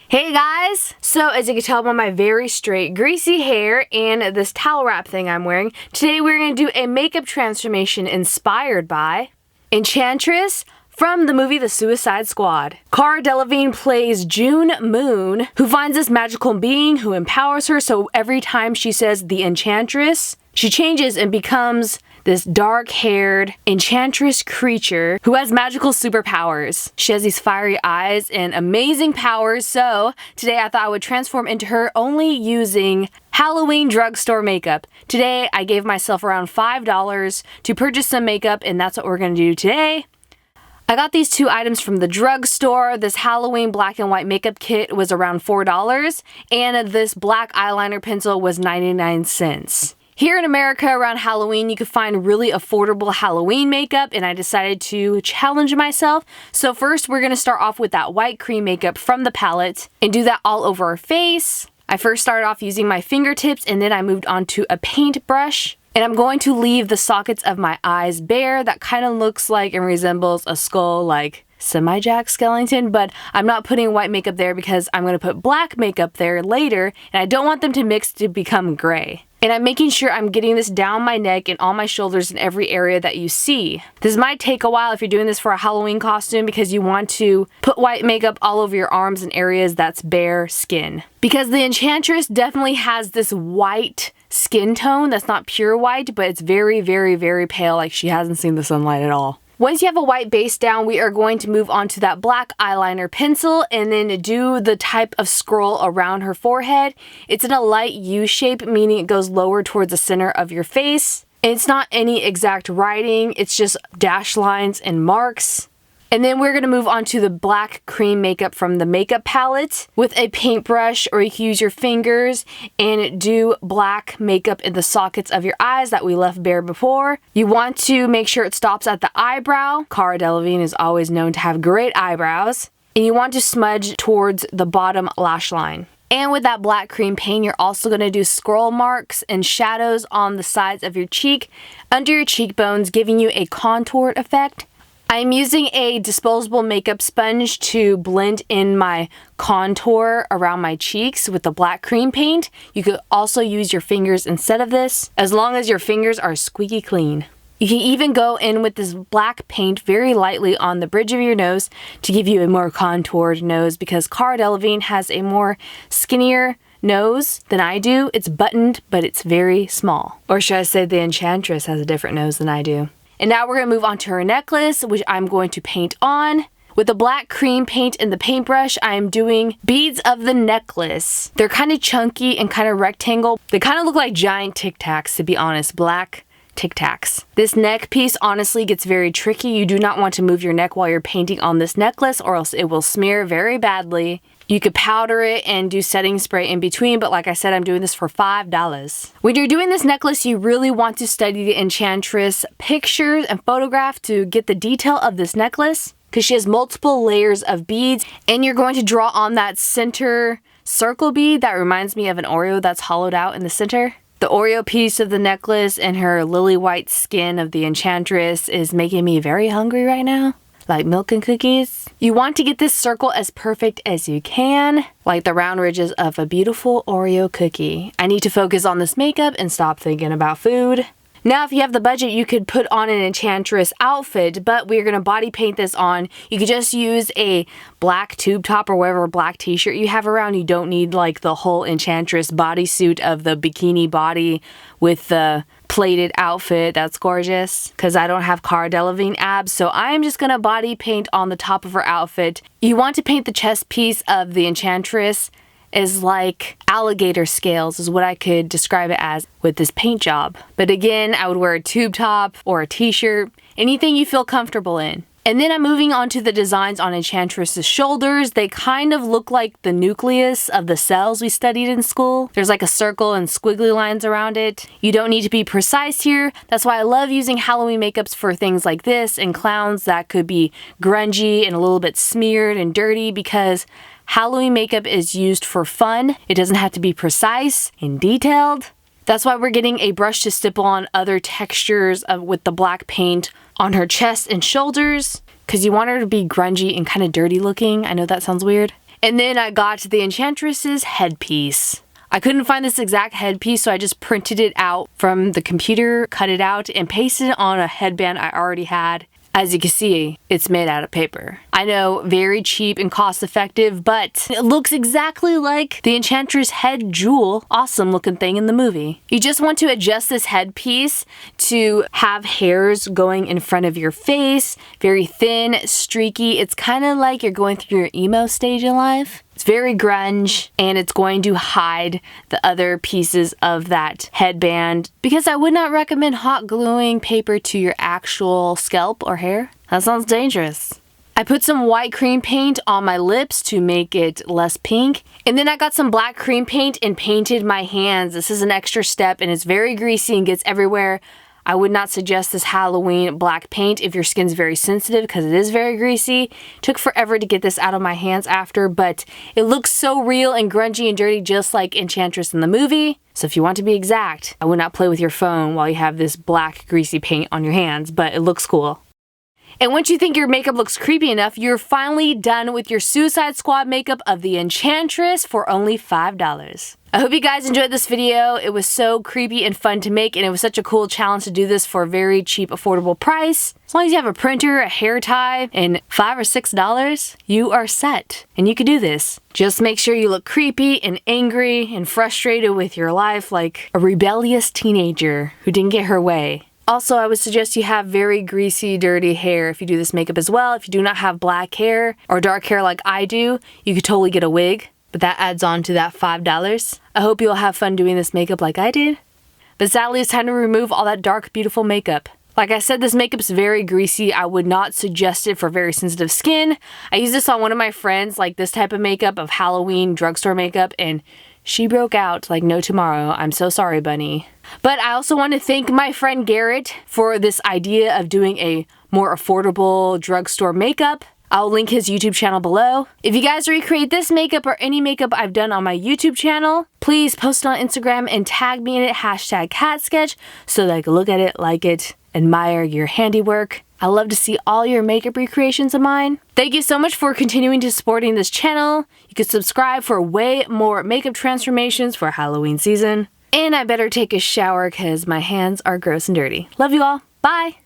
Hey guys! So as you can tell by my very straight, greasy hair and this towel wrap thing I'm wearing, today we're going to do a makeup transformation inspired by Enchantress from the movie The Suicide Squad. Cara Delevingne plays June Moon, who finds this magical being who empowers her, so every time she says the Enchantress, she changes and becomes this dark-haired enchantress creature who has magical superpowers. She has these fiery eyes and amazing powers, so today I thought I would transform into her only using Halloween drugstore makeup. Today I gave myself around $5 to purchase some makeup, and that's what we're gonna do today. I got these two items from the drugstore. This Halloween black and white makeup kit was around $4, and this black eyeliner pencil was 99 cents. Here in America around Halloween, you can find really affordable Halloween makeup, and I decided to challenge myself. So first, we're gonna start off with that white cream makeup from the palette and do that all over our face. I first started off using my fingertips, and then I moved on to a paintbrush. And I'm going to leave the sockets of my eyes bare. That kind of looks like and resembles a skull, like semi-Jack Skellington, but I'm not putting white makeup there because I'm going to put black makeup there later, and I don't want them to mix to become gray. And I'm making sure I'm getting this down my neck and on my shoulders in every area that you see. This might take a while if you're doing this for a Halloween costume because you want to put white makeup all over your arms and areas that's bare skin. Because the Enchantress definitely has this white skin tone that's not pure white, but it's very, very, very pale, like she hasn't seen the sunlight at all. Once you have a white base down, we are going to move on to that black eyeliner pencil and then do the type of scroll around her forehead. It's in a light U shape, meaning it goes lower towards the center of your face. And it's not any exact writing, it's just dash lines and marks. And then we're going to move on to the black cream makeup from the makeup palette with a paintbrush, or you can use your fingers and do black makeup in the sockets of your eyes that we left bare before. You want to make sure it stops at the eyebrow. Cara Delevingne is always known to have great eyebrows. And you want to smudge towards the bottom lash line. And with that black cream paint, you're also going to do scroll marks and shadows on the sides of your cheek, under your cheekbones, giving you a contoured effect. I'm using a disposable makeup sponge to blend in my contour around my cheeks with the black cream paint. You could also use your fingers instead of this, as long as your fingers are squeaky clean. You can even go in with this black paint very lightly on the bridge of your nose to give you a more contoured nose, because Cara Delevingne has a more skinnier nose than I do. It's buttoned, but it's very small. Or should I say the Enchantress has a different nose than I do. And now we're going to move on to her necklace, which I'm going to paint on. With the black cream paint and the paintbrush, I'm doing beads of the necklace. They're kind of chunky and kind of rectangle. They kind of look like giant Tic Tacs, to be honest. Black Tic Tacs. This neck piece honestly gets very tricky. You do not want to move your neck while you're painting on this necklace, or else it will smear very badly. You could powder it and do setting spray in between, but like I said, I'm doing this for $5. When you're doing this necklace, you really want to study the Enchantress pictures and photograph to get the detail of this necklace, because she has multiple layers of beads, and you're going to draw on that center circle bead that reminds me of an Oreo that's hollowed out in the center. The Oreo piece of the necklace and her lily white skin of the Enchantress is making me very hungry right now. Like milk and cookies. You want to get this circle as perfect as you can, like the round ridges of a beautiful Oreo cookie. I need to focus on this makeup and stop thinking about food. Now, if you have the budget, you could put on an Enchantress outfit, but we're gonna body paint this on. You could just use a black tube top or whatever black t-shirt you have around. You don't need like the whole Enchantress bodysuit of the bikini body with the plated outfit. That's gorgeous, because I don't have Cara Delevingne abs, so I'm just gonna body paint on the top of her outfit. You want to paint the chest piece of the Enchantress as like alligator scales is what I could describe it as with this paint job. But again, I would wear a tube top or a t-shirt, anything you feel comfortable in. And then I'm moving on to the designs on Enchantress's shoulders. They kind of look like the nucleus of the cells we studied in school. There's like a circle and squiggly lines around it. You don't need to be precise here. That's why I love using Halloween makeups for things like this and clowns that could be grungy and a little bit smeared and dirty, because Halloween makeup is used for fun. It doesn't have to be precise and detailed. That's why we're getting a brush to stipple on other textures with the black paint on her chest and shoulders, because you want her to be grungy and kind of dirty looking. I know that sounds weird. And then I got the Enchantress's headpiece. I couldn't find this exact headpiece, so I just printed it out from the computer, cut it out, and pasted it on a headband I already had. As you can see, it's made out of paper. I know, very cheap and cost effective, but it looks exactly like the Enchantress head jewel, awesome looking thing in the movie. You just want to adjust this headpiece to have hairs going in front of your face, very thin, streaky. It's kind of like you're going through your emo stage in life. It's very grunge, and it's going to hide the other pieces of that headband because I would not recommend hot gluing paper to your actual scalp or hair. That sounds dangerous. I put some white cream paint on my lips to make it less pink, and then I got some black cream paint and painted my hands. This is an extra step, and it's very greasy and gets everywhere. I would not suggest this Halloween black paint if your skin's very sensitive because it is very greasy. It took forever to get this out of my hands after, but it looks so real and grungy and dirty just like Enchantress in the movie. So if you want to be exact, I would not play with your phone while you have this black greasy paint on your hands, but it looks cool. And once you think your makeup looks creepy enough, you're finally done with your Suicide Squad makeup of the Enchantress for only $5. I hope you guys enjoyed this video. It was so creepy and fun to make, and it was such a cool challenge to do this for a very cheap, affordable price. As long as you have a printer, a hair tie, and $5 or $6, you are set. And you can do this. Just make sure you look creepy and angry and frustrated with your life like a rebellious teenager who didn't get her way. Also, I would suggest you have very greasy, dirty hair if you do this makeup as well. If you do not have black hair or dark hair like I do, you could totally get a wig, but that adds on to that $5. I hope you'll have fun doing this makeup like I did. But sadly, it's time to remove all that dark, beautiful makeup. Like I said, this makeup's very greasy. I would not suggest it for very sensitive skin. I used this on one of my friends, like this type of makeup of Halloween drugstore makeup, and she broke out like no tomorrow. I'm so sorry, bunny. But I also want to thank my friend Garrett for this idea of doing a more affordable drugstore makeup. I'll link his YouTube channel below. If you guys recreate this makeup or any makeup I've done on my YouTube channel, please post it on Instagram and tag me in it, #katsketch, so that I can look at it, like it, admire your handiwork. I love to see all your makeup recreations of mine. Thank you so much for continuing to supporting this channel. You can subscribe for way more makeup transformations for Halloween season. And I better take a shower because my hands are gross and dirty. Love you all. Bye!